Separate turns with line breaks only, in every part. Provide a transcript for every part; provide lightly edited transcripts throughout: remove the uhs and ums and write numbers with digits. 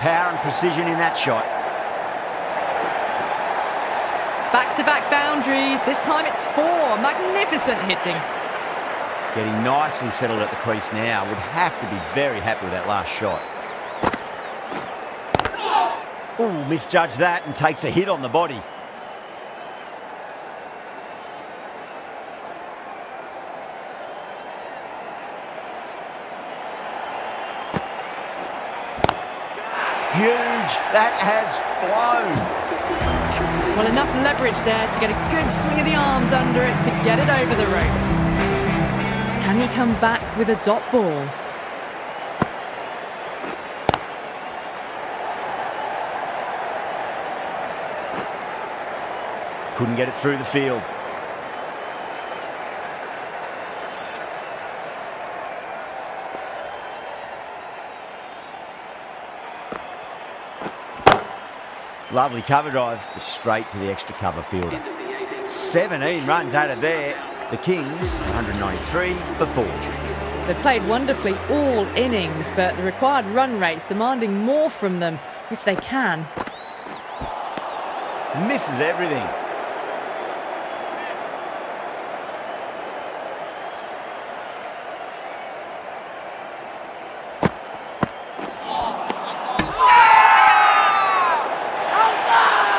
power and precision in that shot.
Back-to-back boundaries. This time it's 4. Magnificent hitting.
Getting nicely settled at the crease now. Would have to be very happy with that last shot. Ooh, misjudged that and takes a hit on the body. Huge. That has flown.
Well, enough leverage there to get a good swing of the arms under it to get it over the rope. Can he come back with a dot ball?
Couldn't get it through the field. Lovely cover drive, but straight to the extra cover fielder. 17 runs out of there. The Kings, 193 for 4.
They've played wonderfully all innings, but the required run rate's demanding more from them if they can.
Misses everything.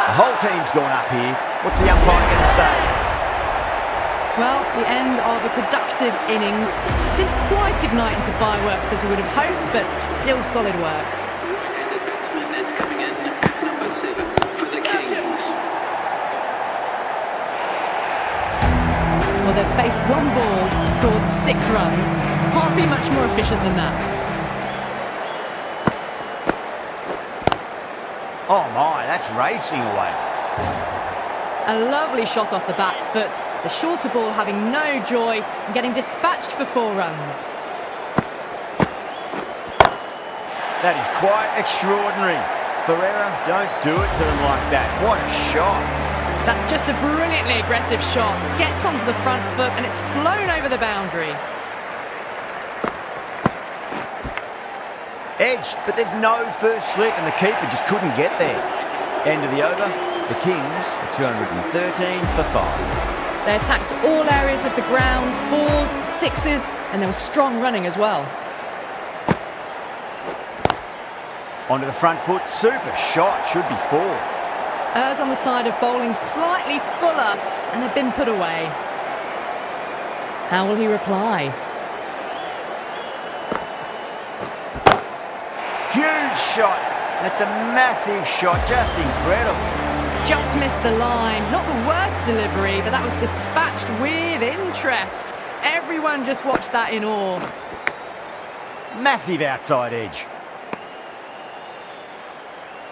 The whole team's gone up here. What's the umpire going to say?
Well, the end of a productive innings. Didn't quite ignite into fireworks as we would have hoped, but still solid work.
Right-handed batsman is coming in at number 7 for the Kings.
Well, they've faced one ball, scored 6 runs. Can't be much more efficient than that.
Oh my, that's racing away.
A lovely shot off the back foot. The shorter ball having no joy and getting dispatched for 4 runs.
That is quite extraordinary. Ferreira, don't do it to them like that. What a shot.
That's just a brilliantly aggressive shot. Gets onto the front foot and it's flown over the boundary.
Edge, but there's no first slip and the keeper just couldn't get there. End of the over. The Kings are 213 for 5.
They attacked all areas of the ground, 4s, 6s, and there was strong running as well.
Onto the front foot, super shot, should be 4.
Errs on the side of bowling slightly fuller, and they've been put away. How will he reply?
Huge shot. That's a massive shot, just incredible.
Just missed the line. Not the worst delivery, but that was dispatched with interest. Everyone just watched that in awe.
Massive outside edge.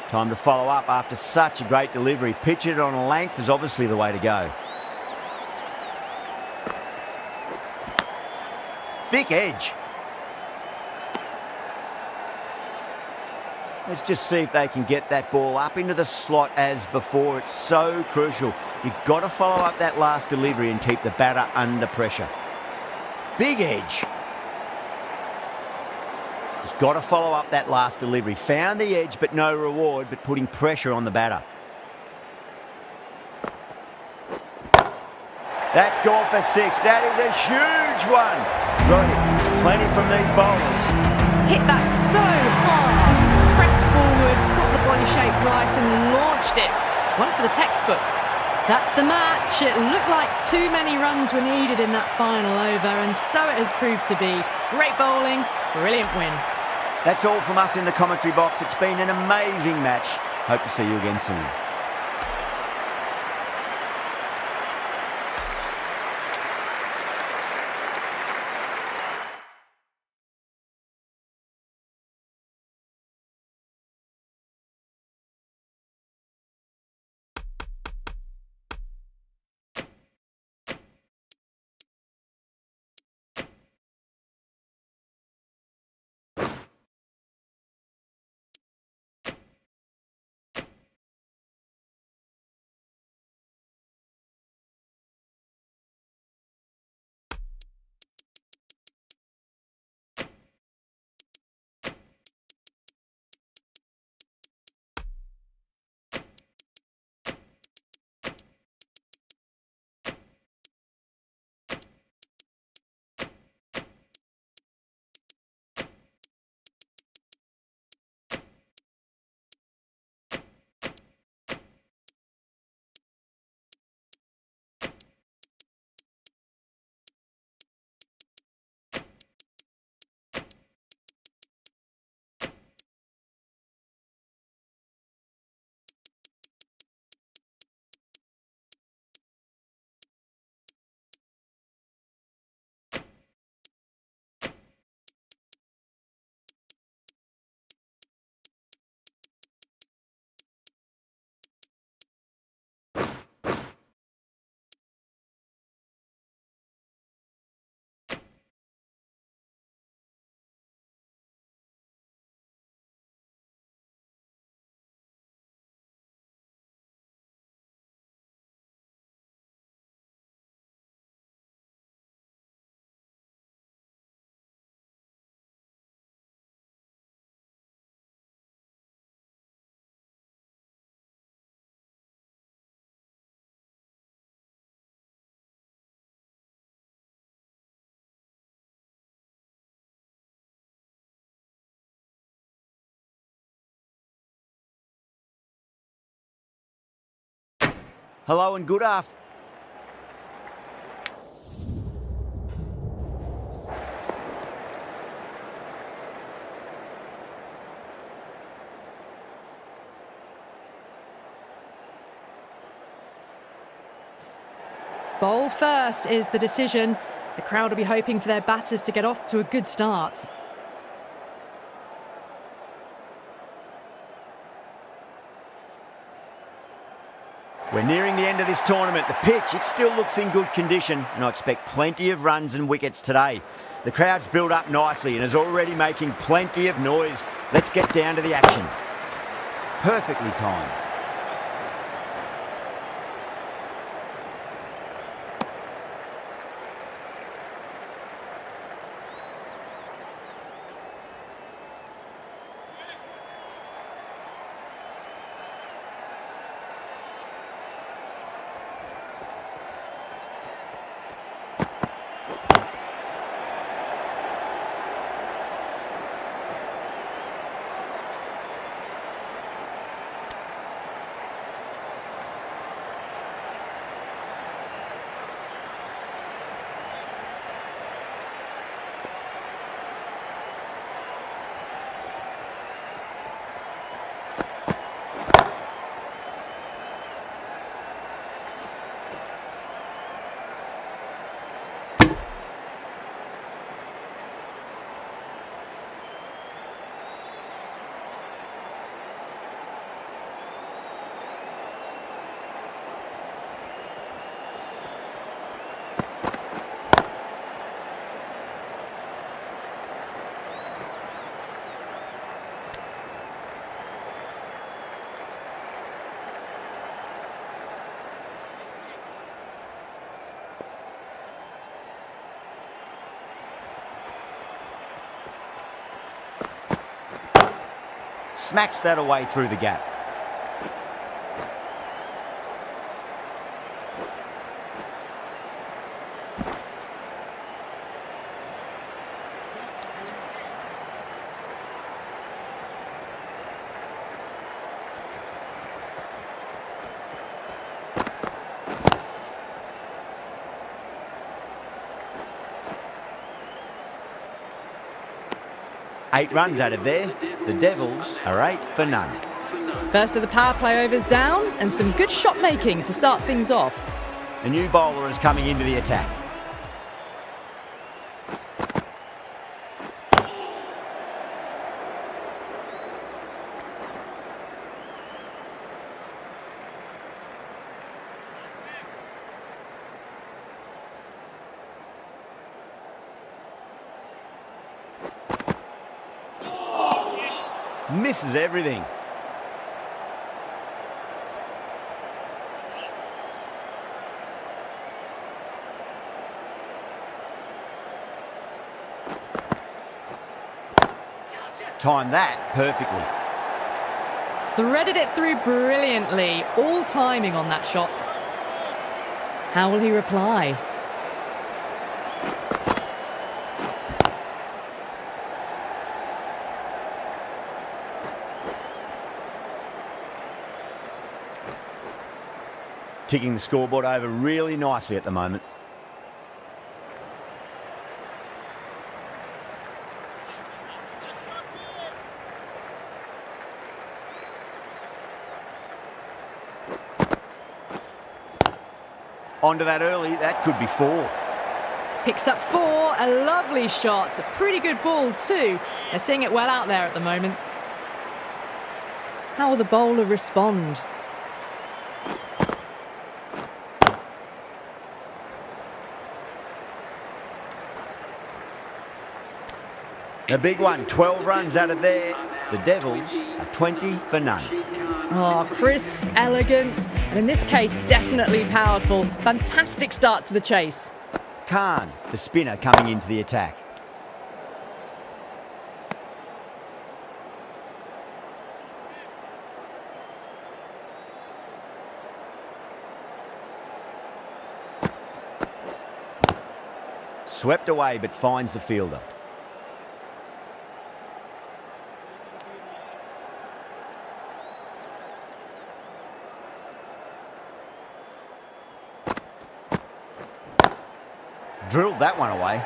Time to follow up after such a great delivery. Pitch it on a length is obviously the way to go. Thick edge. Let's just see if they can get that ball up into the slot as before. It's so crucial. You've got to follow up that last delivery and keep the batter under pressure. Big edge. Just got to follow up that last delivery. Found the edge, but no reward, but putting pressure on the batter. That's gone for 6. That is a huge one. Right, there's plenty from these bowlers.
Hit that so hard. Pressed forward, got the body shape right and launched it. One for the textbook. That's the match. It looked like too many runs were needed in that final over, and so it has proved to be. Great bowling, brilliant win.
That's all from us in the commentary box. It's been an amazing match. Hope to see you again soon. Hello and good afternoon.
Bowl first is the decision. The crowd will be hoping for their batters to get off to a good start.
We're nearing the end of this tournament. The pitch, it still looks in good condition, and I expect plenty of runs and wickets today. The crowd's built up nicely and is already making plenty of noise. Let's get down to the action. Perfectly timed. Smacks that away through the gap. Eight runs out of there. The Devils are 8 for none.
First of the power play overs down, and some good shot making to start things off.
The new bowler is coming into the attack. Misses everything. Timed that perfectly.
Threaded it through brilliantly. All timing on that shot. How will he reply?
Ticking the scoreboard over really nicely at the moment. Onto that early, that could be 4.
Picks up 4, a lovely shot. A pretty good ball too. They're seeing it well out there at the moment. How will the bowler respond?
A big one, 12 runs out of there. The Devils are 20 for none.
Oh, crisp, elegant, and in this case, definitely powerful. Fantastic start to the chase.
Khan, the spinner, coming into the attack. Swept away, but finds the fielder. drilled that one away.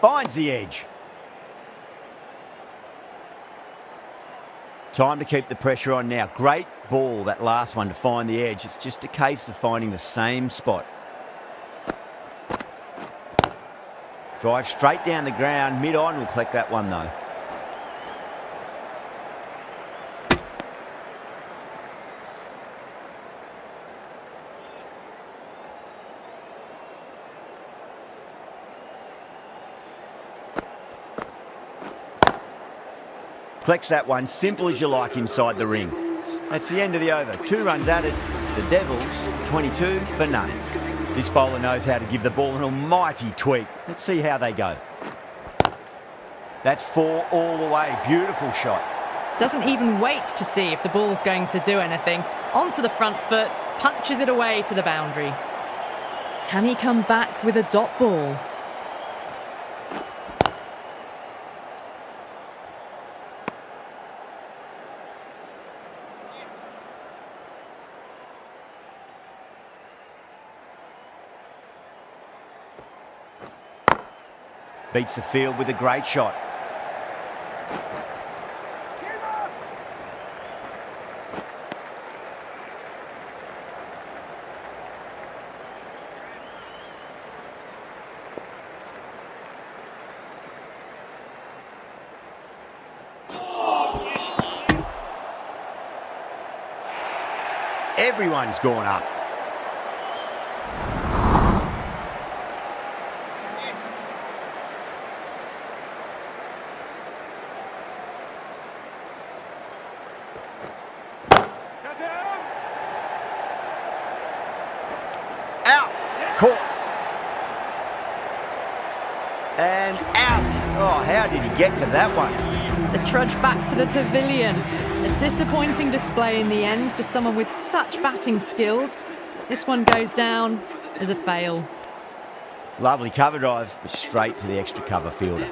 Finds the edge. Time to keep the pressure on now. Great ball, that last one, to find the edge. It's just a case of finding the same spot. Drive straight down the ground. Mid-on will collect that one though. Collects that one, simple as you like, inside the ring. That's the end of the over. 2 runs added. The Devils, 22 for none. This bowler knows how to give the ball an almighty tweak. Let's see how they go. That's 4 all the way. Beautiful shot.
Doesn't even wait to see if the ball's going to do anything. Onto the front foot, punches it away to the boundary. Can he come back with a dot ball?
Beats the field with a great shot. Everyone's gone up. Caught. And out. Oh, how did he get to that one?
The trudge back to the pavilion. A disappointing display in the end for someone with such batting skills. This one goes down as a fail.
Lovely cover drive, but straight to the extra cover fielder.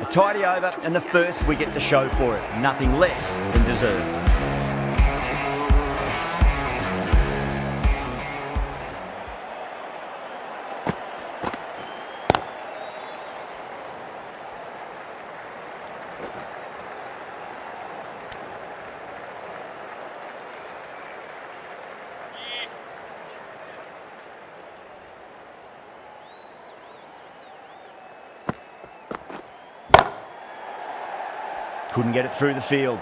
A tidy over and the first wicket to show for it. Nothing less than deserved. Couldn't get it through the field.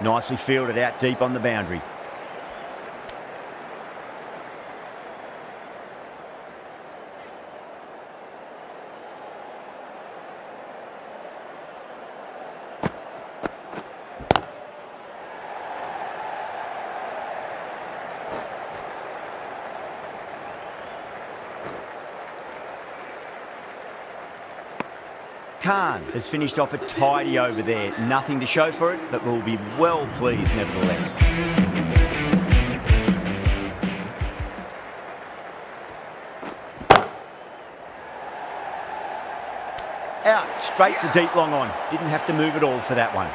Nicely fielded out deep on the boundary. Khan has finished off a tidy over there. Nothing to show for it, but we'll be well pleased nevertheless. Out, straight to deep long on. Didn't have to move at all for that one.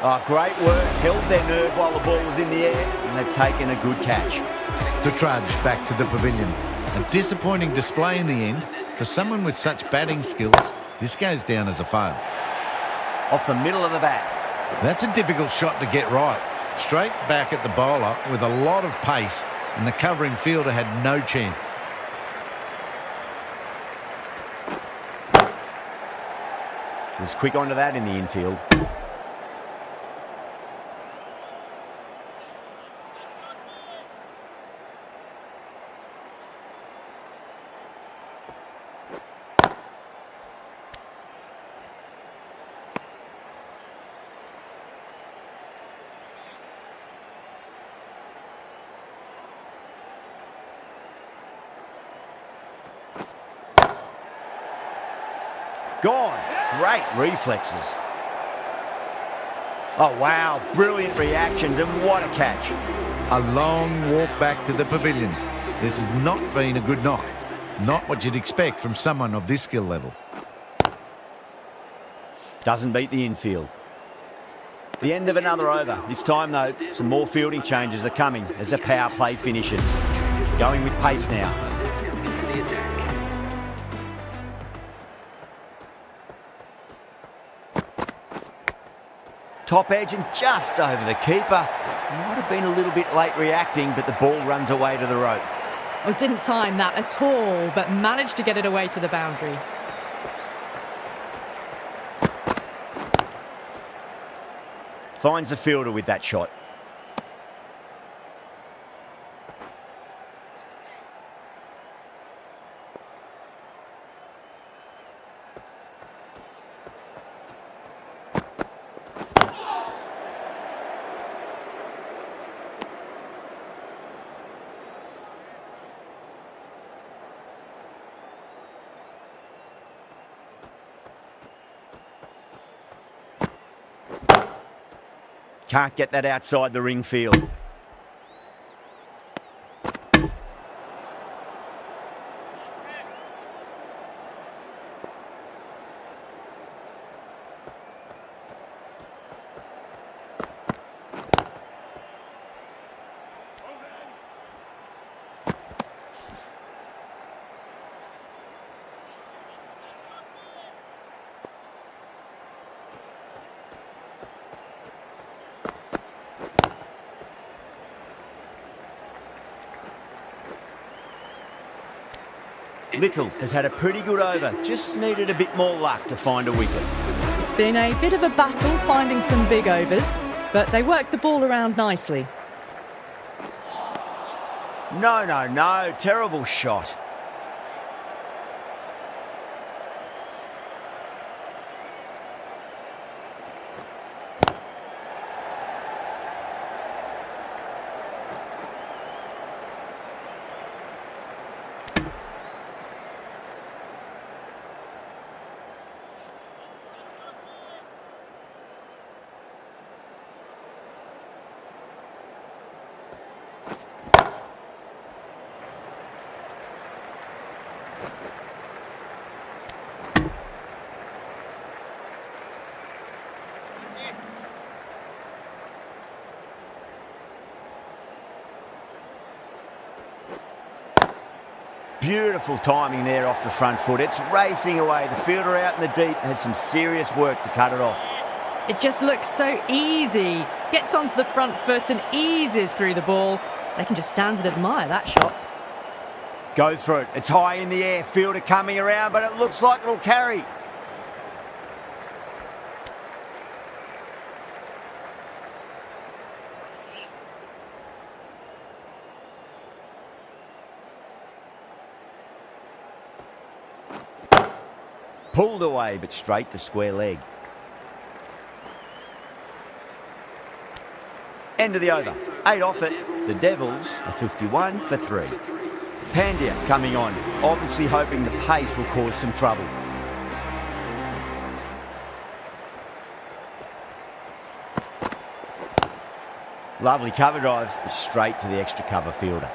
Oh, great work. Held their nerve while the ball was in the air, and they've taken a good catch.
The trudge back to the pavilion. A disappointing display in the end, For someone with such batting skills, this goes down as a fail.
Off the middle of the bat.
That's a difficult shot to get right. Straight back at the bowler with a lot of pace, and the covering fielder had no chance.
Was quick onto that in the infield. Gone. Great reflexes. Oh, wow. Brilliant reactions, and what a catch.
A long walk back to the pavilion. This has not been a good knock. Not what you'd expect from someone of this skill level.
Doesn't beat the infield. The end of another over. This time, though, some more fielding changes are coming as the power play finishes. Going with pace now.
That's coming into the attack.
Top edge and just over the keeper. Might have been a little bit late reacting, but the ball runs away to the rope.
Oh, didn't time that at all, but managed to get it away to the boundary.
Finds the fielder with that shot. Can't get that outside the ring field. Little has had a pretty good over, just needed a bit more luck to find a wicket.
It's been a bit of a battle finding some big overs, but they worked the ball around nicely.
No, terrible shot. Beautiful timing there off the front foot. It's racing away. The fielder out in the deep has some serious work to cut it off.
It just looks so easy. Gets onto the front foot and eases through the ball. They can just stand and admire that shot.
Goes for it. It's high in the air. Fielder coming around, but it looks like it'll carry. Pulled away, but straight to square leg. End of the over. 8 off it. The Devils are 51 for 3. Pandya coming on, obviously hoping the pace will cause some trouble. Lovely cover drive, straight to the extra cover fielder.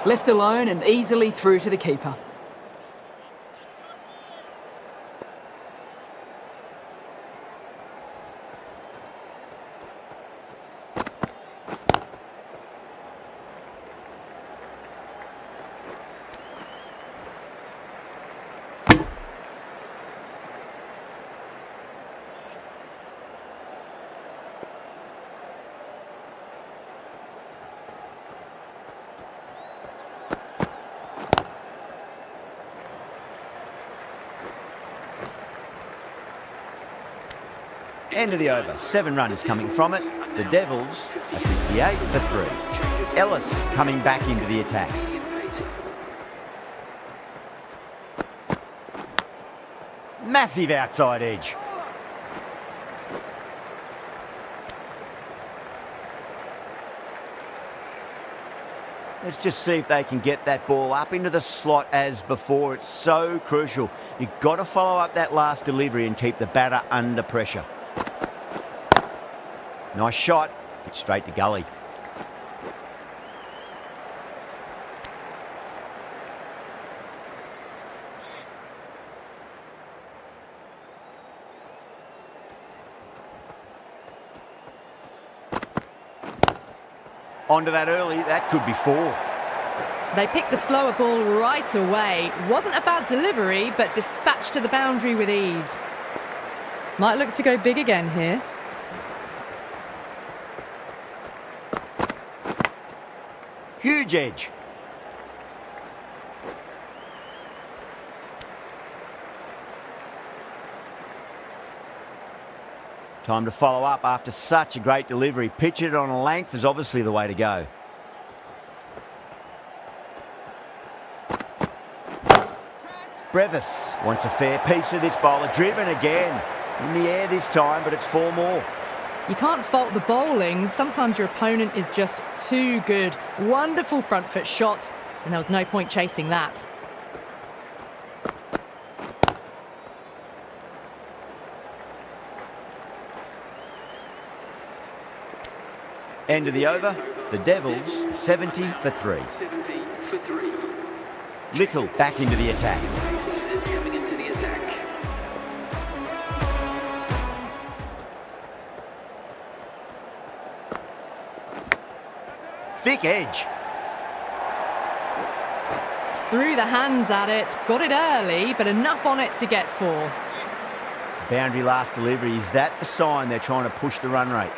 Left alone and easily through to the keeper.
End of the over. 7 runs coming from it. The Devils are 58 for 3. Ellis coming back into the attack. Massive outside edge. Let's just see if they can get that ball up into the slot as before. It's so crucial. You've got to follow up that last delivery and keep the batter under pressure. Nice shot, but straight to gully. Onto that early, that could be 4.
They picked the slower ball right away. Wasn't a bad delivery, but dispatched to the boundary with ease. Might look to go big again here.
Huge edge. Time to follow up after such a great delivery. Pitch it on a length is obviously the way to go. Brevis wants a fair piece of this bowler. Driven again. In the air this time, but it's 4 more.
You can't fault the bowling. Sometimes your opponent is just too good. Wonderful front foot shot, and there was no point chasing that.
End of the over. The Devils 70 for 3.
70 for 3.
Little back into the attack.
It's coming into the attack.
Thick edge.
Threw the hands at it, got it early, but enough on it to get 4.
Boundary last delivery. Is that the sign they're trying to push the run rate?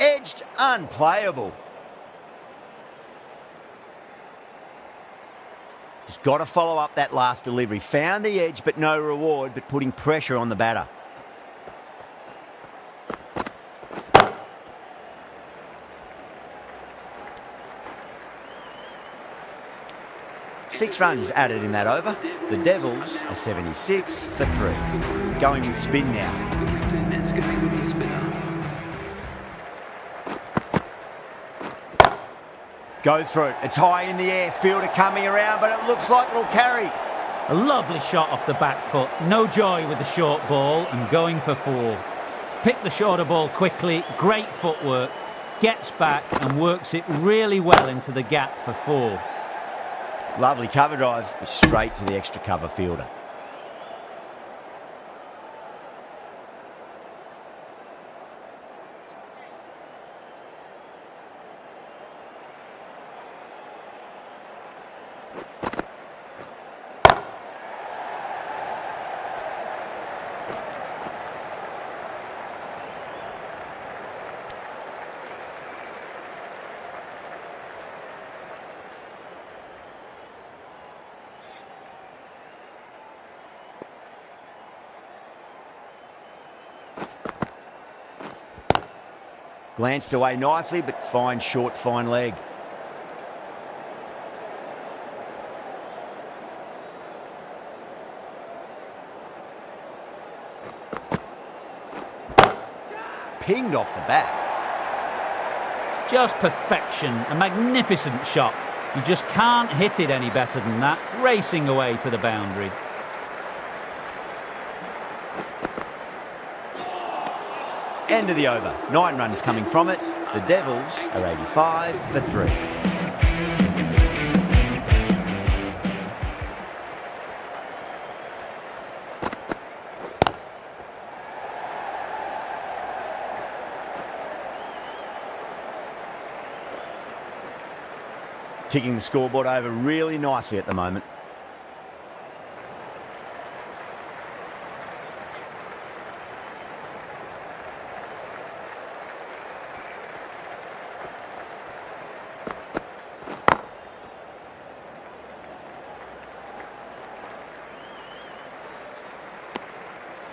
Edged, unplayable. Just got to follow up that last delivery. Found the edge, but no reward, but putting pressure on the batter. Six runs added in that over. The Devils are 76 for 3. Going with spin now.
The captain is going with the spinner.
Goes for it. It's high in the air. Fielder coming around, but it looks like it'll carry.
A lovely shot off the back foot. No joy with the short ball and going for 4. Picked the shorter ball quickly. Great footwork. Gets back and works it really well into the gap for 4.
Lovely cover drive. Straight to the extra cover fielder. Glanced away nicely, but fine short, fine leg. Pinged off the bat.
Just perfection, a magnificent shot. You just can't hit it any better than that, racing away to the boundary.
End of the over. 9 runs coming from it. The Devils are 85 for 3. Ticking the scoreboard over really nicely at the moment.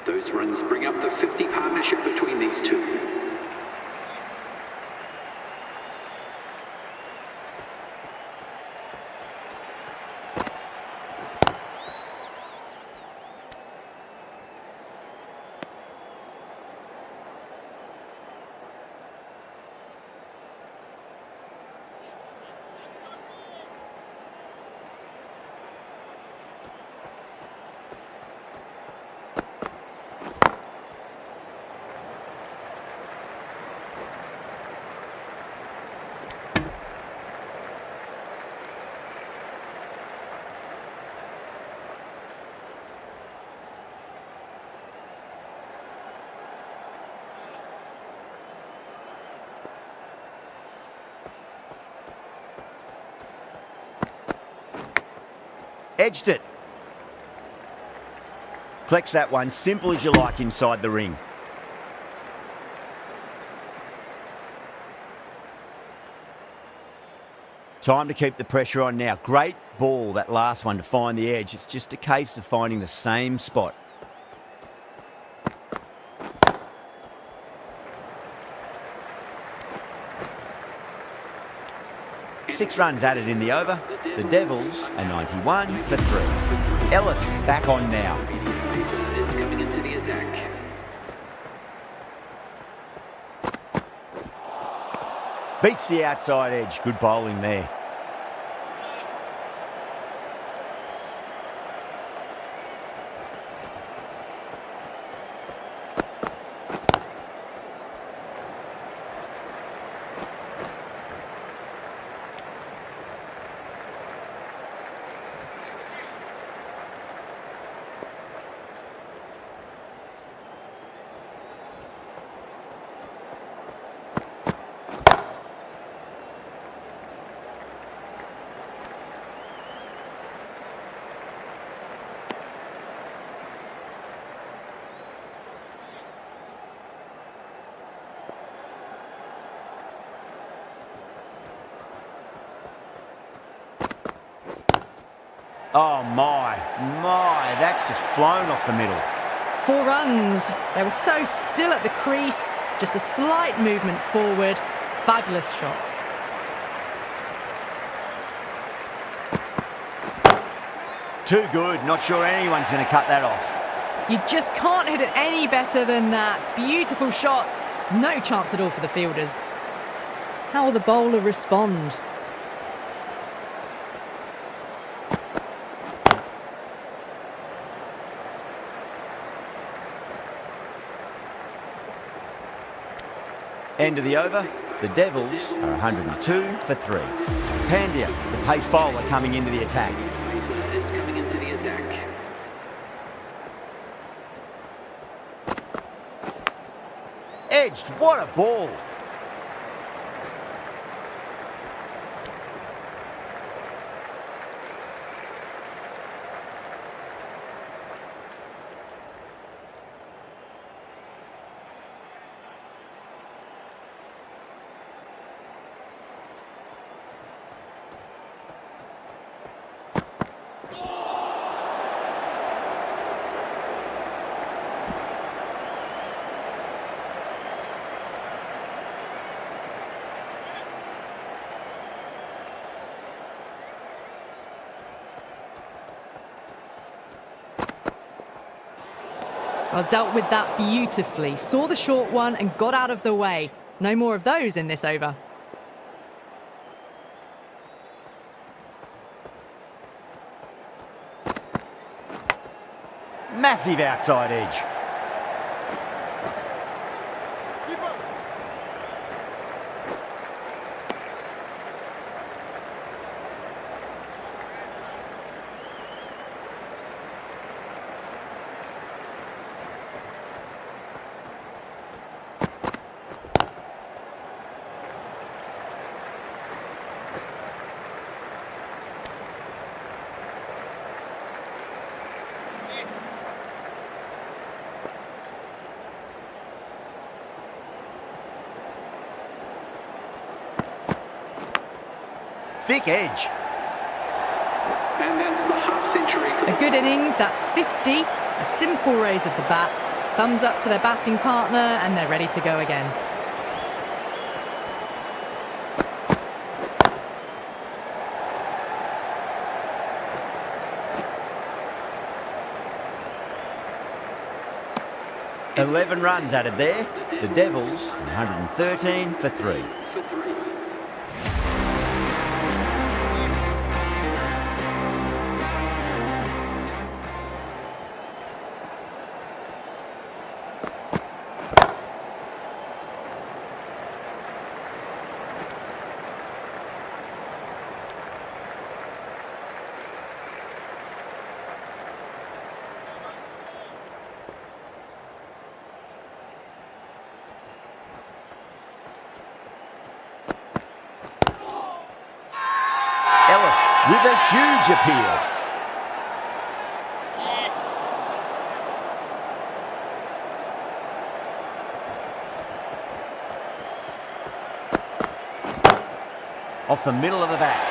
Those runs bring up the 50 partnership between these two.
Edged it. Collects that one, simple as you like inside the ring. Time to keep the pressure on now. Great ball, that last one, to find the edge. It's just a case of finding the same spot. Six runs added in the over. The Devils are 91 for 3. Ellis back on now.
It's coming into the attack.
Beats the outside edge. Good bowling there. Oh my, that's just flown off the middle.
4 runs. They were so still at the crease. Just a slight movement forward. Fabulous shot.
Too good. Not sure anyone's going to cut that off.
You just can't hit it any better than that. Beautiful shot. No chance at all for the fielders. How will the bowler respond?
End of the over. The Devils are 102 for 3. Pandya, the pace bowler, coming into the attack.
It's coming into the attack.
Edged. What a ball.
Well, dealt with that beautifully. Saw the short one and got out of the way. No more of those in this over.
Massive outside edge. Thick edge.
And that's the half-century.
A good innings, that's 50. A simple raise of the bats. Thumbs up to their batting partner and they're ready to go again.
"11 runs added there. The Devils 113 for 3.
For 3.
With a huge appeal. Off the middle of the bat.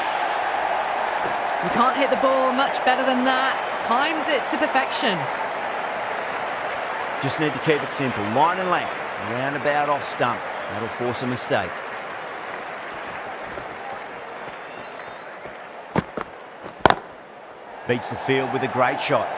You can't hit the ball much better than that. Timed it to perfection.
Just need to keep it simple. Line and length. Roundabout off stump. That'll force a mistake. Beats the field with a great shot.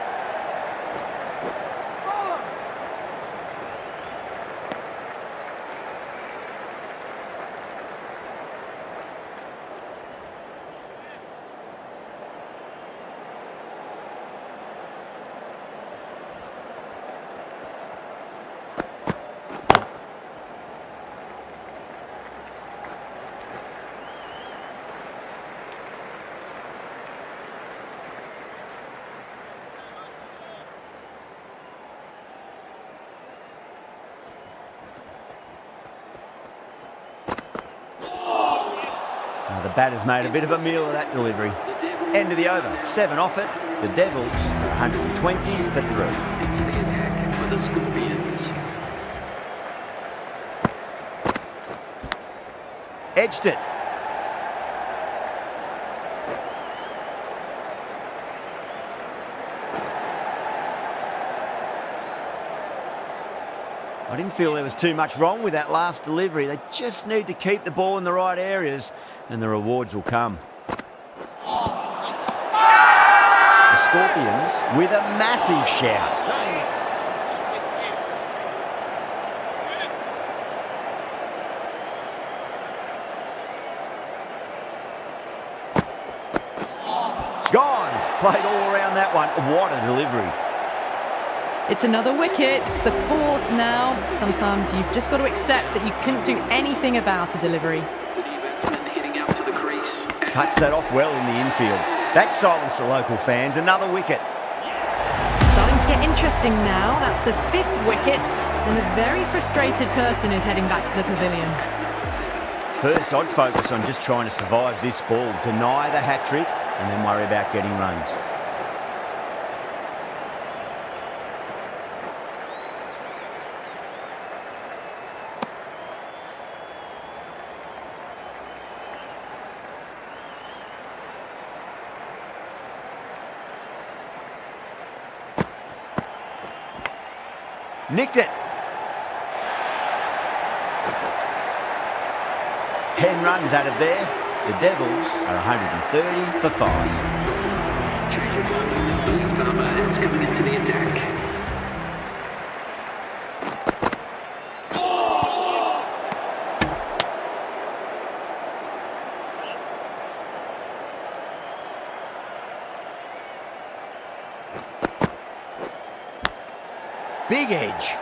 Now the batter's made a bit of a meal of that delivery. End of the over, 7 off it. The Devils are 120 for 3.
Into the attack for the Scorpions.
Edged it. I didn't feel there was too much wrong with that last delivery. They just need to keep the ball in the right areas and the rewards will come. The Scorpions with a massive shout. Gone. Played all around that one. What a delivery.
It's another wicket. It's the 4th now. Sometimes you've just got to accept that you couldn't do anything about a delivery.
The new batsman heading out to the crease.
Cuts that off well in the infield. That silenced the local fans. Another wicket.
Starting to get interesting now. That's the 5th wicket. And a very frustrated person is heading back to the pavilion.
First, I'd focus on just trying to survive this ball, deny the hat-trick, and then worry about getting runs. Nicked it. 10 runs added there. The Devils are 130 for 5.
Change of one. The left armour is coming into the attack.
Big edge.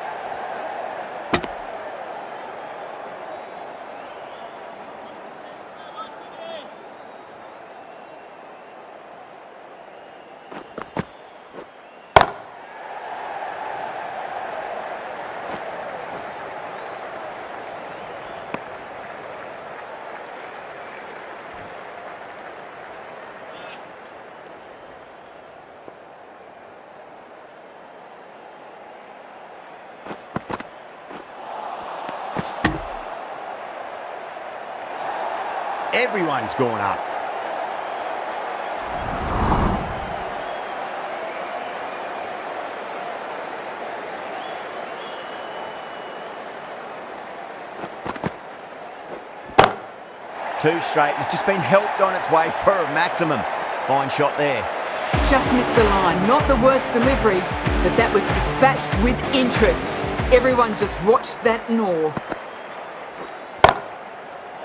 Everyone's gone up. Two straight. It's just been helped on its way for a maximum. Fine shot there.
Just missed the line. Not the worst delivery, but that was dispatched with interest. Everyone just watched that gnaw.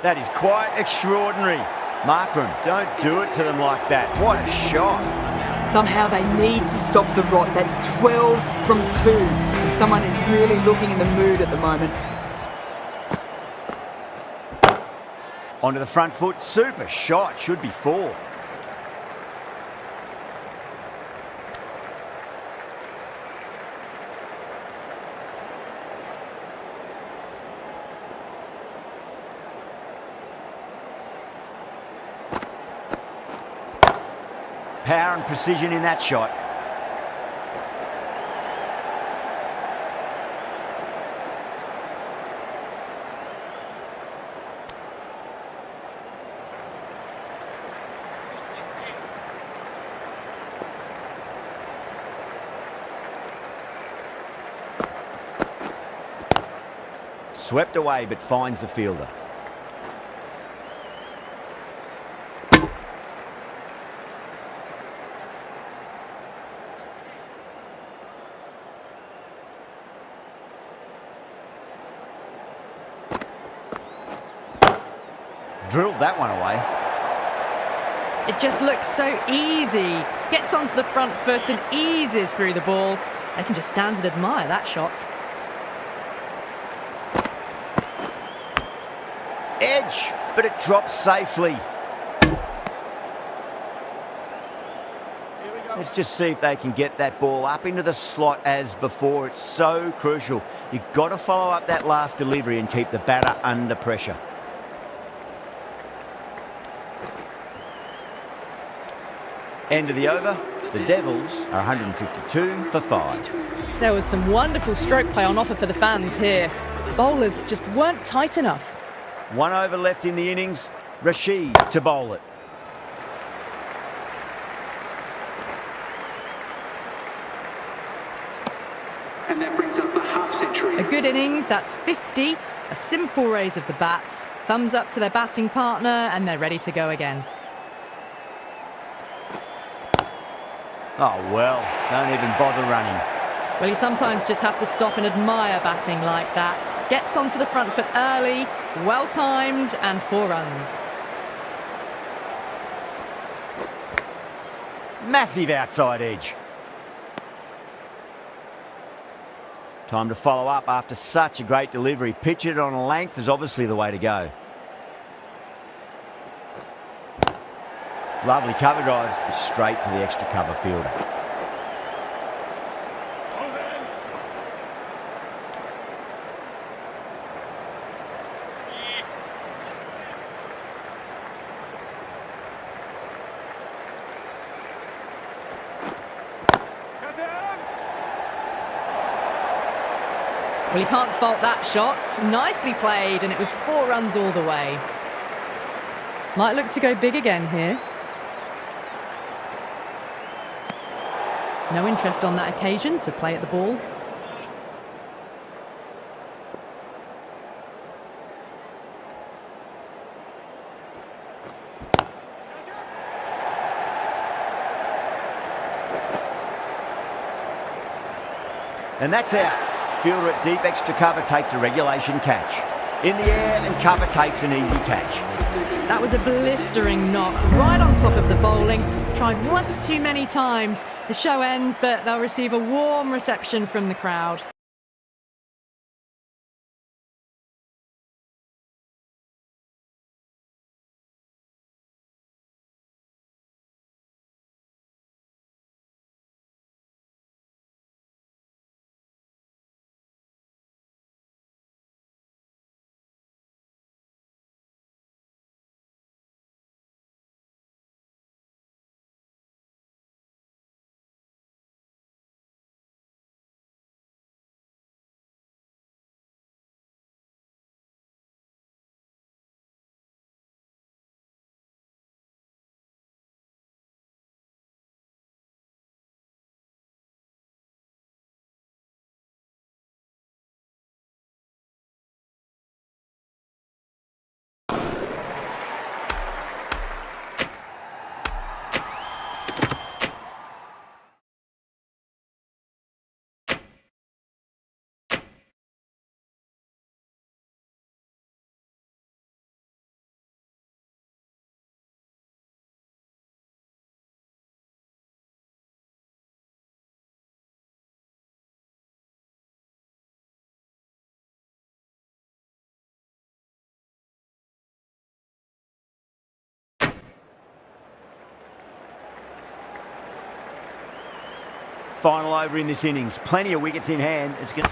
That is quite extraordinary. Markram, don't do it to them like that. What a shot.
Somehow they need to stop the rot. That's 12 from 2. And someone is really looking in the mood at the moment.
Onto the front foot. Super shot. Should be 4. Power and precision in that shot. Swept away but finds the fielder. Drilled that one away.
It just looks so easy. Gets onto the front foot and eases through the ball. They can just stand and admire that shot.
Edge, but it drops safely. Let's just see if they can get that ball up into the slot as before. It's so crucial. You've got to follow up that last delivery and keep the batter under pressure. End of the over. The Devils are 152 for 5.
There was some wonderful stroke play on offer for the fans here. Bowlers just weren't tight enough.
1 over left in the innings. Rashid to bowl it.
And that brings up the half century.
A good innings, that's 50. A simple raise of the bats. Thumbs up to their batting partner and they're ready to go again.
Oh well, don't even bother running.
Well, you sometimes just have to stop and admire batting like that. Gets onto the front foot early, well timed, and 4 runs.
Massive outside edge. Time to follow up after such a great delivery. Pitch it on a length is obviously the way to go. Lovely cover drive, but straight to the extra cover fielder.
Well, you can't fault that shot. Nicely played, and it was 4 runs all the way. Might look to go big again here. No interest on that occasion to play at the ball.
And that's out. Fielder at deep extra cover takes a regulation catch. In the air, and cover takes an easy catch.
That was a blistering knock right on top of the bowling. Tried once too many times. The show ends, but they'll receive a warm reception from the crowd.
Final over in this innings. Plenty of wickets in hand. It's going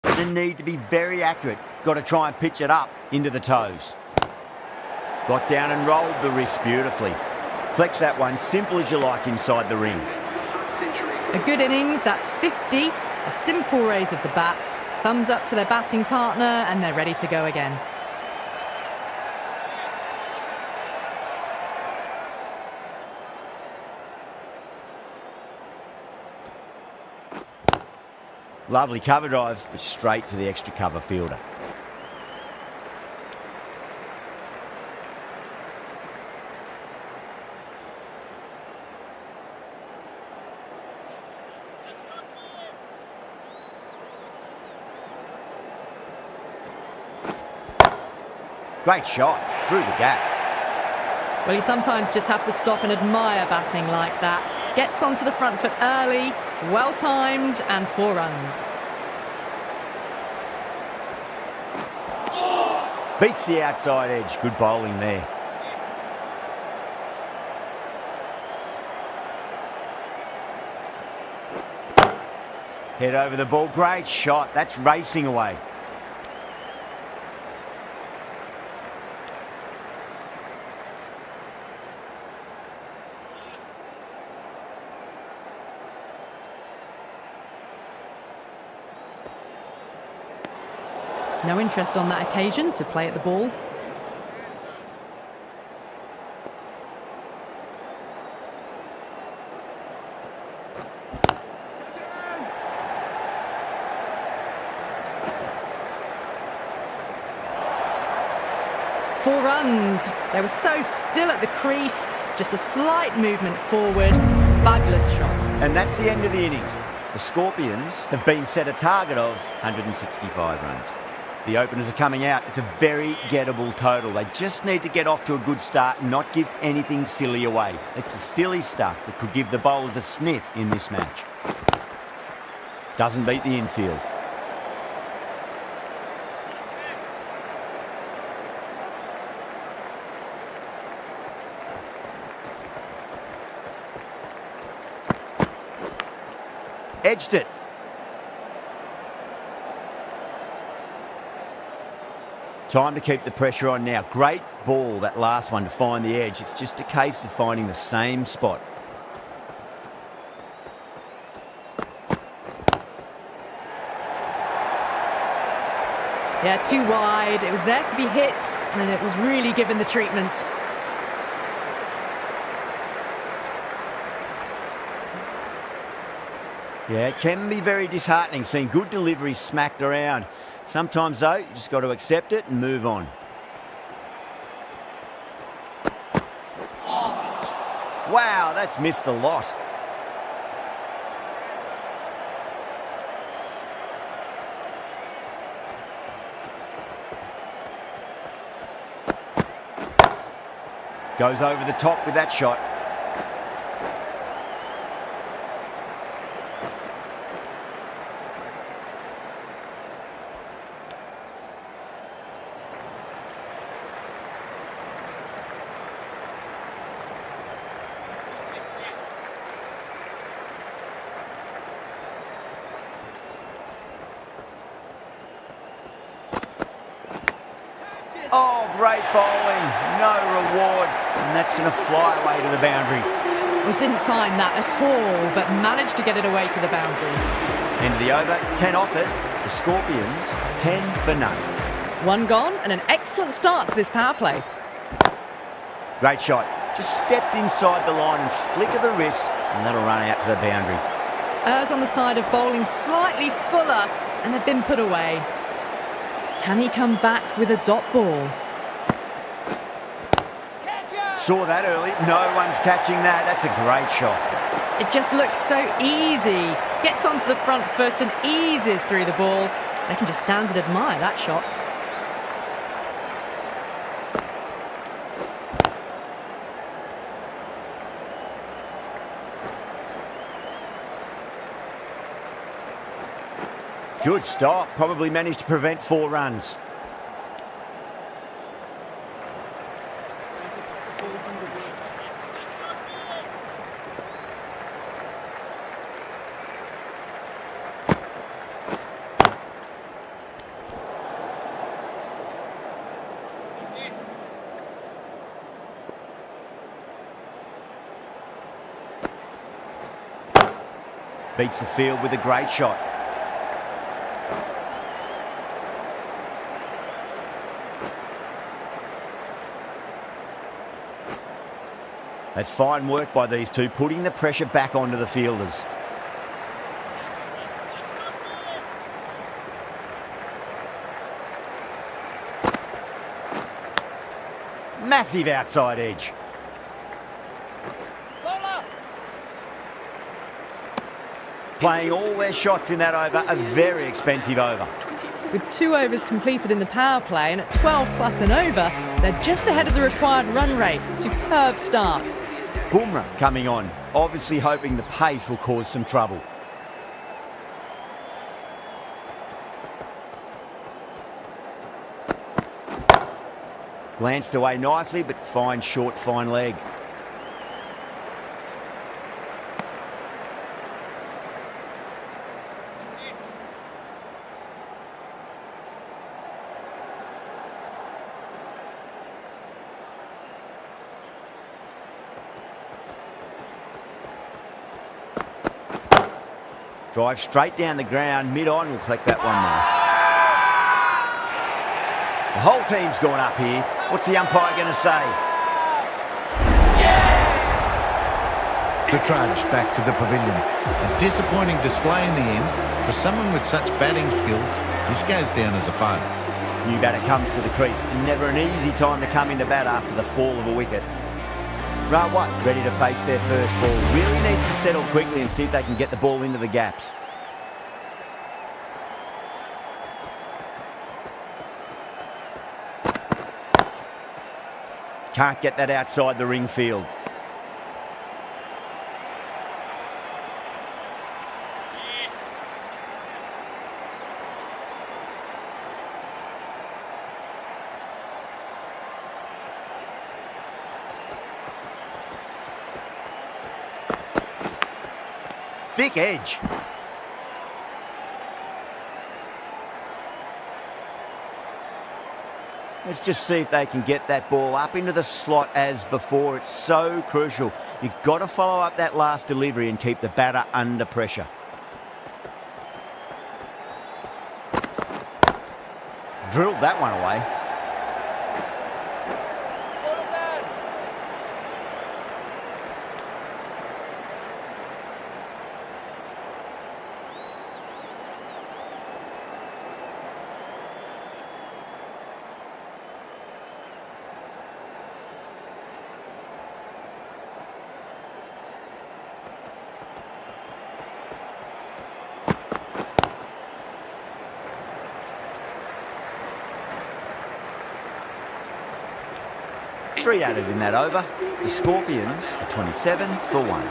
to need to be very accurate. Got to try and pitch it up into the toes. Got down and rolled the wrist beautifully. Flex that one, simple as you like inside the ring.
A good innings, that's 50. A simple raise of the bats. Thumbs up to their batting partner, and they're ready to go again.
Lovely cover drive, but straight to the extra cover fielder. Great shot, through the gap.
Well, you sometimes just have to stop and admire batting like that. Gets onto the front foot early, well timed, and 4 runs.
Beats the outside edge, good bowling there. Head over the ball, great shot, that's racing away.
No interest on that occasion to play at the ball. Four runs. They were so still at the crease. Just a slight movement forward. Fabulous shot.
And that's the end of the innings. The Scorpions have been set a target of 165 runs. The openers are coming out. It's a very gettable total. They just need to get off to a good start and not give anything silly away. It's the silly stuff that could give the bowlers a sniff in this match. Doesn't beat the infield. Edged it. Time to keep the pressure on now. Great ball, that last one, to find the edge. It's just a case of finding the same spot.
Yeah, too wide. It was there to be hit, and it was really given the treatment.
Yeah, it can be very disheartening seeing good deliveries smacked around. Sometimes, though, you just got to accept it and move on. Wow, that's missed a lot. Goes over the top with that shot. Oh, great bowling. No reward. And that's going to fly away to the boundary.
We didn't time that at all, but managed to get it away to the boundary.
End of the over, 10 off it. The Scorpions, 10 for none.
One gone and an excellent start to this power play.
Great shot. Just stepped inside the line and flick of the wrist, and that'll run out to the boundary.
Errs on the side of bowling slightly fuller, and they've been put away. Can he come back with a dot ball?
Saw that early. No one's catching that. That's a great shot.
It just looks so easy. Gets onto the front foot and eases through the ball. They can just stand and admire that shot.
Good stop. Probably managed to prevent 4 runs. Beats the field with a great shot. That's fine work by these two, putting the pressure back onto the fielders. Massive outside edge. Playing all their shots in that over, a very expensive over.
With 2 overs completed in the power play and at 12 plus and over, they're just ahead of the required run rate. Superb start.
Bumrah coming on, obviously hoping the pace will cause some trouble. Glanced away nicely, but fine short, fine leg. Drive straight down the ground, mid-on, we'll collect that one now. The whole team's gone up here. What's the umpire going to say?
To trudge back to the pavilion. A disappointing display in the end. For someone with such batting skills, this goes down as a fail.
New batter comes to the crease. Never an easy time to come into bat after the fall of a wicket. Rawat ready to face their first ball. Really needs to settle quickly and see if they can get the ball into the gaps. Can't get that outside the ring field. Thick edge. Let's just see if they can get that ball up into the slot as before. It's so crucial. You've got to follow up that last delivery and keep the batter under pressure. Drilled that one away. 3 added in that over. The Scorpions are 27 for 1.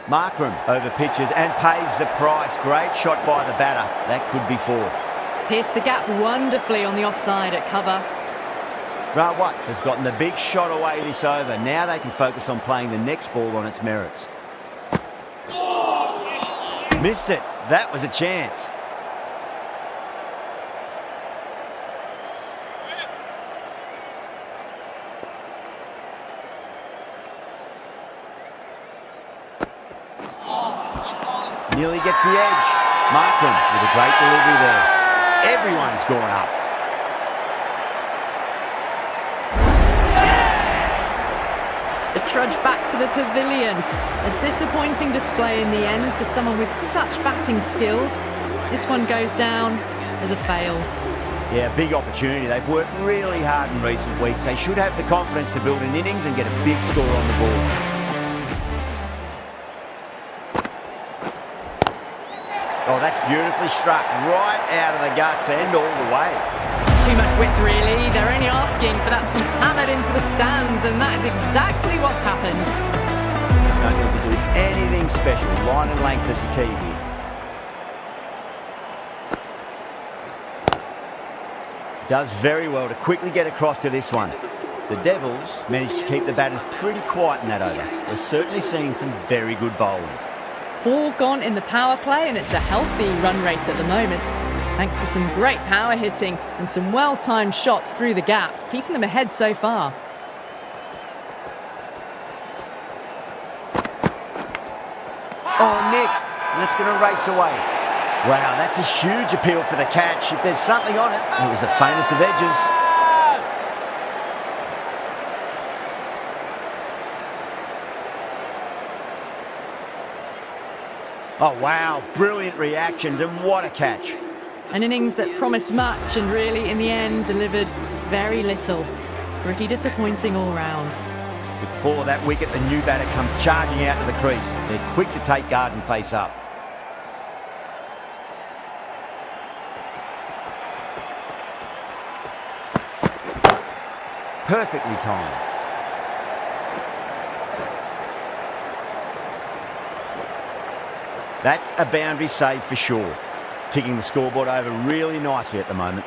Markram over pitches and pays the price. Great shot by the batter. That could be 4.
Pierced the gap wonderfully on the offside at cover.
Rawat has gotten the big shot away this over. Now they can focus on playing the next ball on its merits. Missed it. That was a chance. Nearly gets the edge. Markram with a great delivery there. Everyone's gone up.
The trudge back to the pavilion. A disappointing display in the end for someone with such batting skills. This one goes down as a fail.
Yeah, big opportunity. They've worked really hard in recent weeks. They should have the confidence to build an innings and get a big score on the board. Oh, that's beautifully struck right out of the guts and all the way.
Too much width, really. They're only asking for that to be hammered into the stands, and that is exactly what's happened.
Don't need to do anything special. Line and length is the key here. Does very well to quickly get across to this one. The Devils managed to keep the batters pretty quiet in that over. We're certainly seeing some very good bowling.
4 gone in the power play, and it's a healthy run rate at the moment, thanks to some great power hitting and some well-timed shots through the gaps, keeping them ahead so far.
Oh, nicked. That's going to race away. Wow, that's a huge appeal for the catch. If there's something on it, it was the faintest of edges. Oh, wow. Brilliant reactions, and what a catch.
An innings that promised much and really, in the end, delivered very little. Pretty disappointing all round.
With 4 that wicket, the new batter comes charging out to the crease. They're quick to take guard and face up. Perfectly timed. That's a boundary save for sure. Ticking the scoreboard over really nicely at the moment.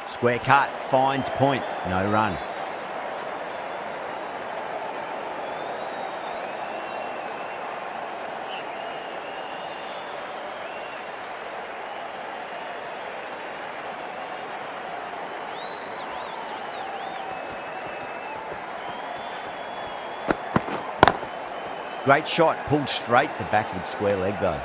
Square cut, finds point, no run. Great shot, pulled straight to backward square leg though.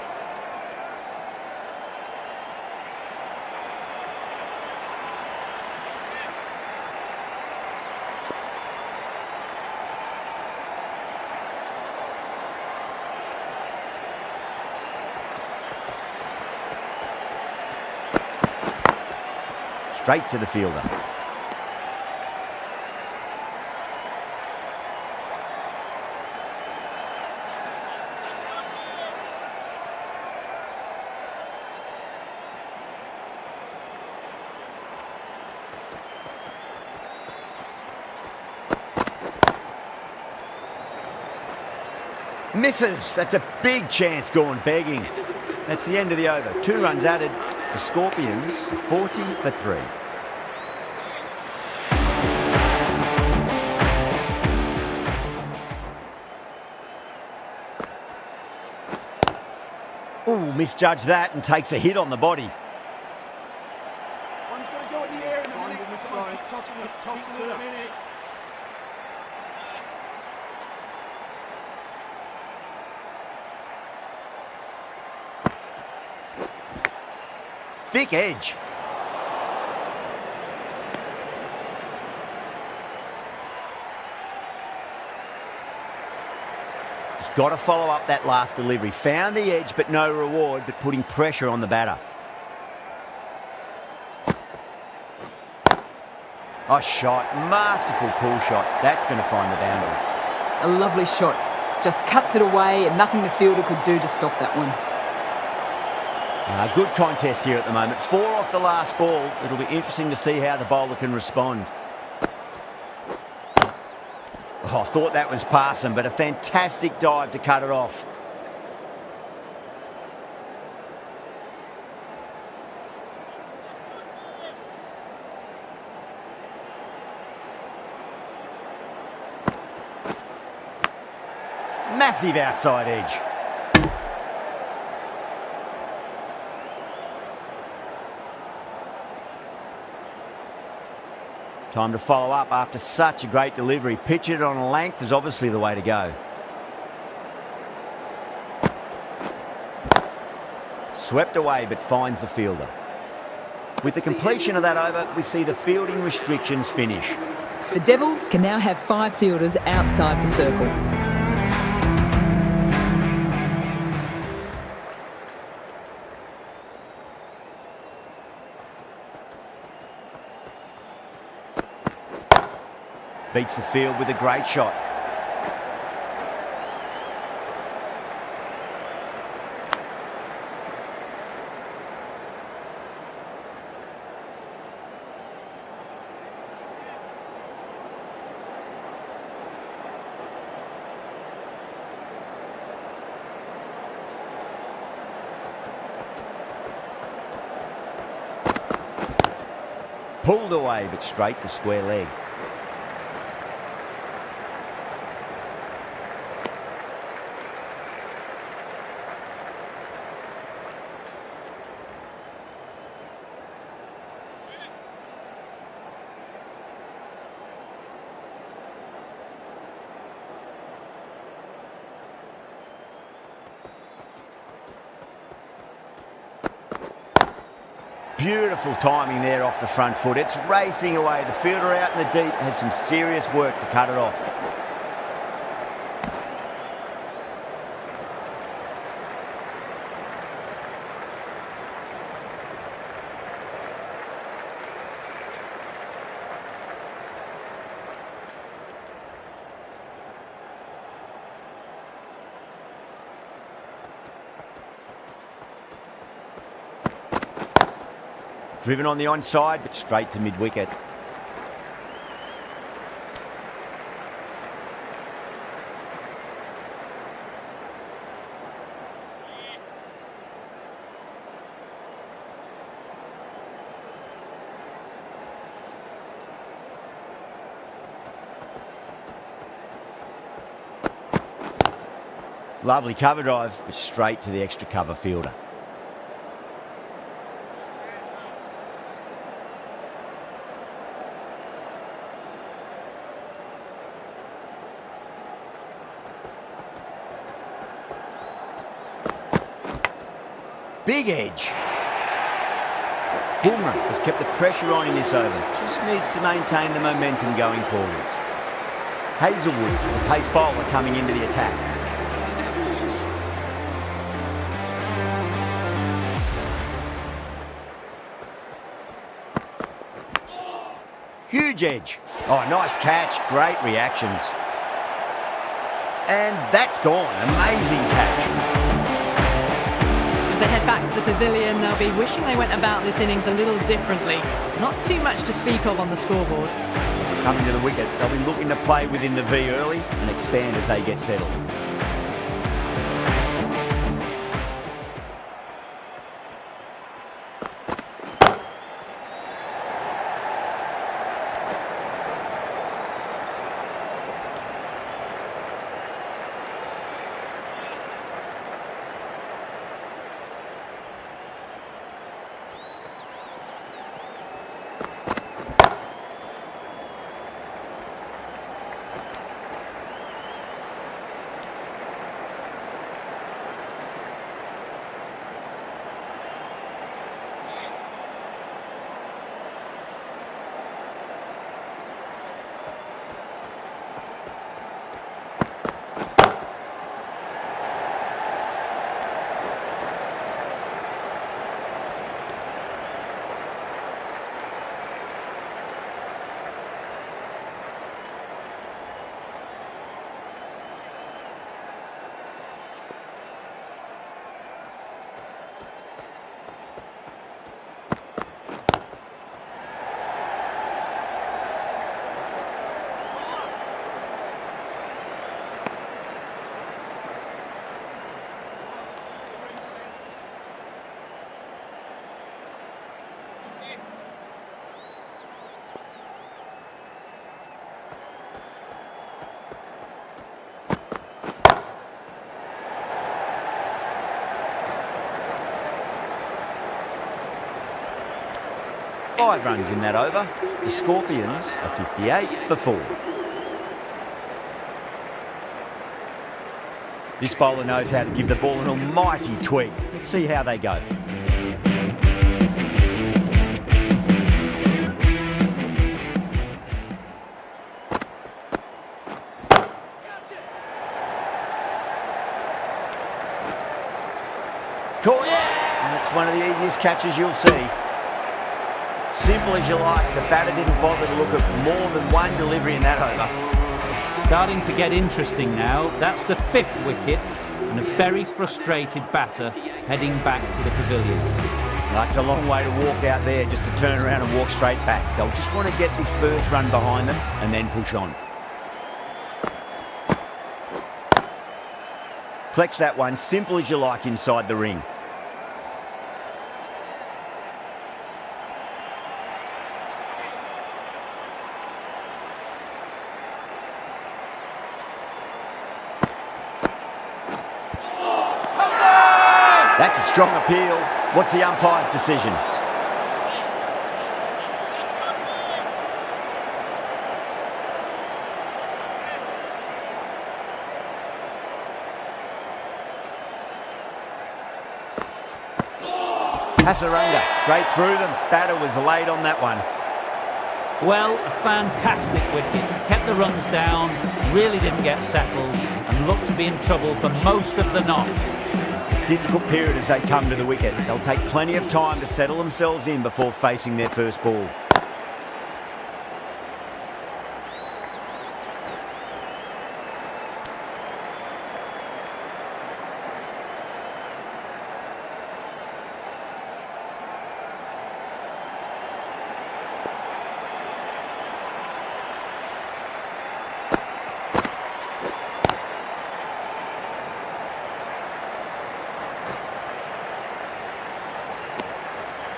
Straight to the fielder. Misses. That's a big chance gone begging. That's the end of the over. 2 runs added. The Scorpions are 40 for 3. Ooh, misjudged that and takes a hit on the body.
One's got to go in the air in a minute. Come on, keep tossing it in a minute.
Thick edge. Just got to follow up that last delivery. Found the edge, but no reward, but putting pressure on the batter. Oh, shot. Masterful pull shot. That's going to find the boundary.
A lovely shot. Just cuts it away and nothing the fielder could do to stop that one.
Good contest here at the moment. 4 off the last ball. It'll be interesting to see how the bowler can respond. Oh, I thought that was passing, but a fantastic dive to cut it off. Massive outside edge. Time to follow up after such a great delivery. Pitch it on a length is obviously the way to go. Swept away but finds the fielder. With the completion of that over, we see the fielding restrictions finish.
The Devils can now have 5 fielders outside the circle.
Beats the field with a great shot. Pulled away but straight to square leg. Beautiful timing there off the front foot. It's racing away. The fielder out in the deep has some serious work to cut it off. Driven on the onside, but straight to mid-wicket. Lovely cover drive, but straight to the extra cover fielder. Big edge. Boomer has kept the pressure on in this over. Just needs to maintain the momentum going forwards. Hazelwood, the pace bowler, coming into the attack. Huge edge. Oh, nice catch. Great reactions. And that's gone. Amazing catch.
As they head back to the pavilion, they'll be wishing they went about this innings a little differently. Not too much to speak of on the scoreboard.
Coming to the wicket, they'll be looking to play within the V early and expand as they get settled. 5 runs in that over. The Scorpions are 58 for 4. This bowler knows how to give the ball an almighty tweak. Let's see how they go. Caught. And that's one of the easiest catches you'll see. Simple as you like, the batter didn't bother to look at more than one delivery in that over.
Starting to get interesting now. That's the 5th wicket and a very frustrated batter heading back to the pavilion.
That's a long way to walk out there just to turn around and walk straight back. They'll just want to get this first run behind them and then push on. Collects that one, simple as you like, inside the ring. That's a strong appeal. What's the umpire's decision? Hasaranga, straight through them. Batter was laid on that one.
Well, a fantastic wicket. Kept the runs down, really didn't get settled, and looked to be in trouble for most of the knock.
Difficult period as they come to the wicket. They'll take plenty of time to settle themselves in before facing their first ball.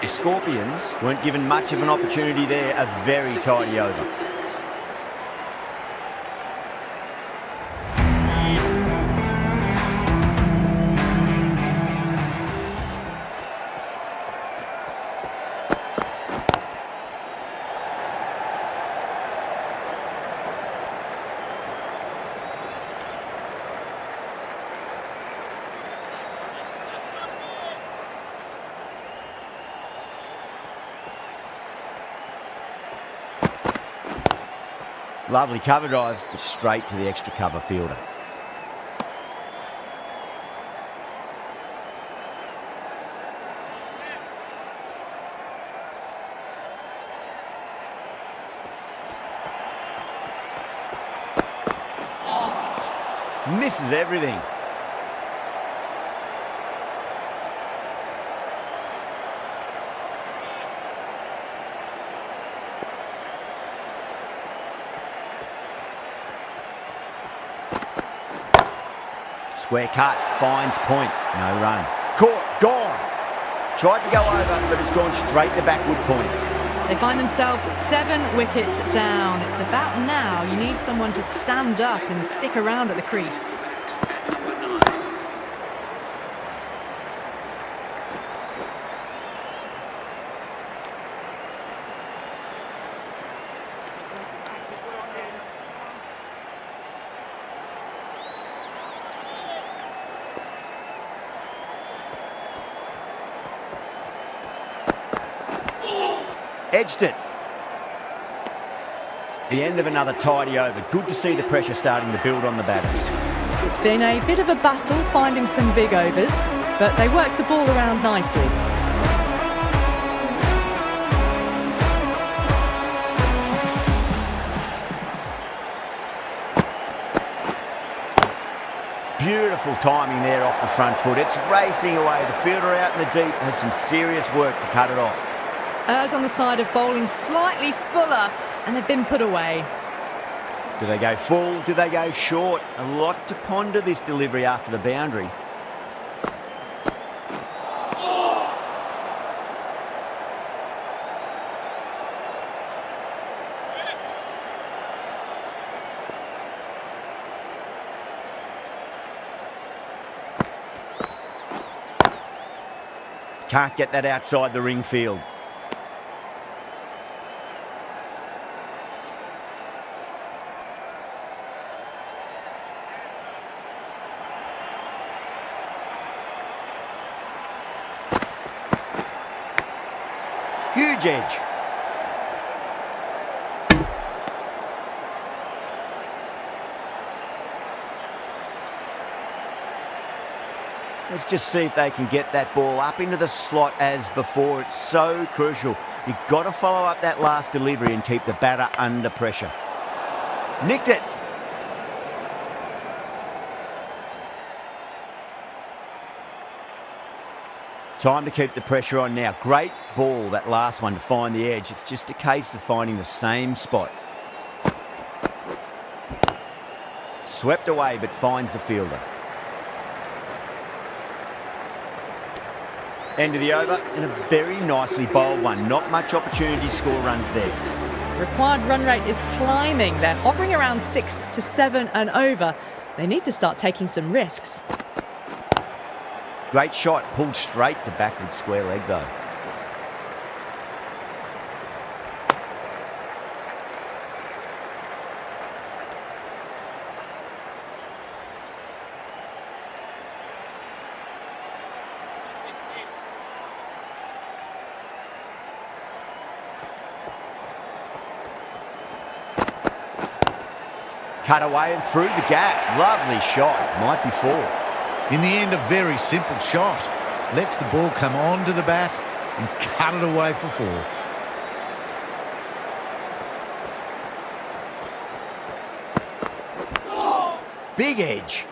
The Scorpions weren't given much of an opportunity there, a very tidy over. Lovely cover drive, but straight to the extra cover fielder. Misses everything. Square cut, finds point, no run. Caught, gone. Tried to go over, but it's gone straight to backward point.
They find themselves 7 wickets down. It's about now you need someone to stand up and stick around at the crease.
Edged it. The end of another tidy over. Good to see the pressure starting to build on the batters.
It's been a bit of a battle finding some big overs, but they worked the ball around nicely.
Beautiful timing there off the front foot. It's racing away. The fielder out in the deep has some serious work to cut it off.
Errs on the side of bowling slightly fuller, and they've been put away.
Do they go full? Do they go short? A lot to ponder this delivery after the boundary. Can't get that outside the ring field. huge edge. Let's just see if they can get that ball up into the slot as before. It's so crucial. You've got to follow up that last delivery and keep the batter under pressure. Nicked it. Time to keep the pressure on now. Great ball, that last one, to find the edge. It's just a case of finding the same spot. Swept away, but finds the fielder. End of the over, and a very nicely bowled one. Not much opportunity to score runs there.
Required run rate is climbing. They're hovering around 6 to 7 and over. They need to start taking some risks.
Great shot, pulled straight to backward square leg though. Cut away and through the gap. Lovely shot. Might be 4.
In the end, a very simple shot. Lets the ball come onto the bat and cut it away for 4.
Big edge.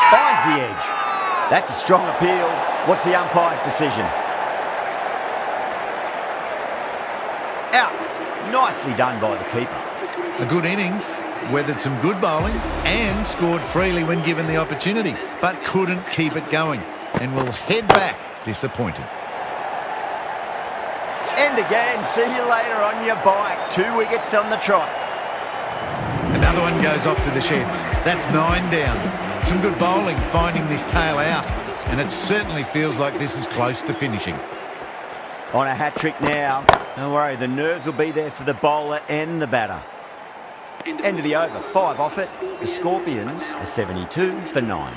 Finds the edge. That's a strong appeal. What's the umpire's decision? Out. Nicely done by the keeper.
A good innings, weathered some good bowling and scored freely when given the opportunity, but couldn't keep it going and will head back disappointed.
End again. See you later on your bike. 2 wickets on the trot.
Another one goes off to the sheds. That's 9 down. Some good bowling finding this tail out, and it certainly feels like this is close to finishing.
On a hat-trick now. Don't worry, the nerves will be there for the bowler and the batter. End of the over. 5 off it. The Scorpions are 72 for 9.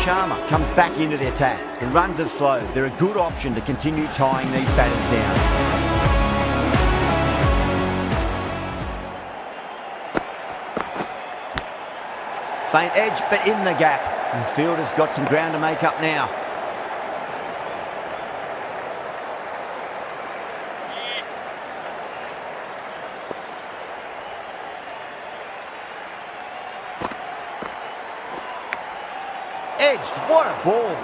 Sharma comes back into the attack. The runs are slow. They're a good option to continue tying these batters down. Faint edge, but in the gap. And the fielder's got some ground to make up now. Edged, what a ball.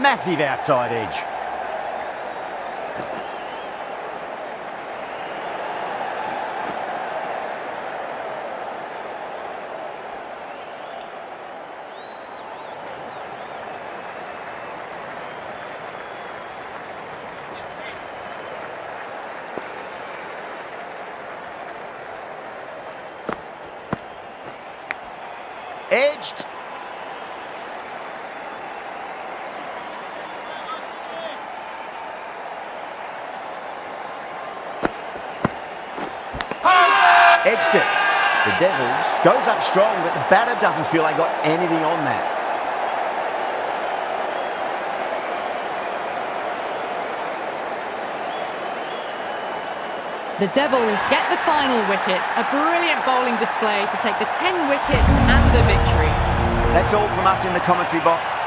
Massive outside edge. Edged. Edged it. The Devils goes up strong, but the batter doesn't feel they got anything on that.
The Devils get the final wicket. A brilliant bowling display to take the 10 wickets and the victory.
That's all from us in the commentary box.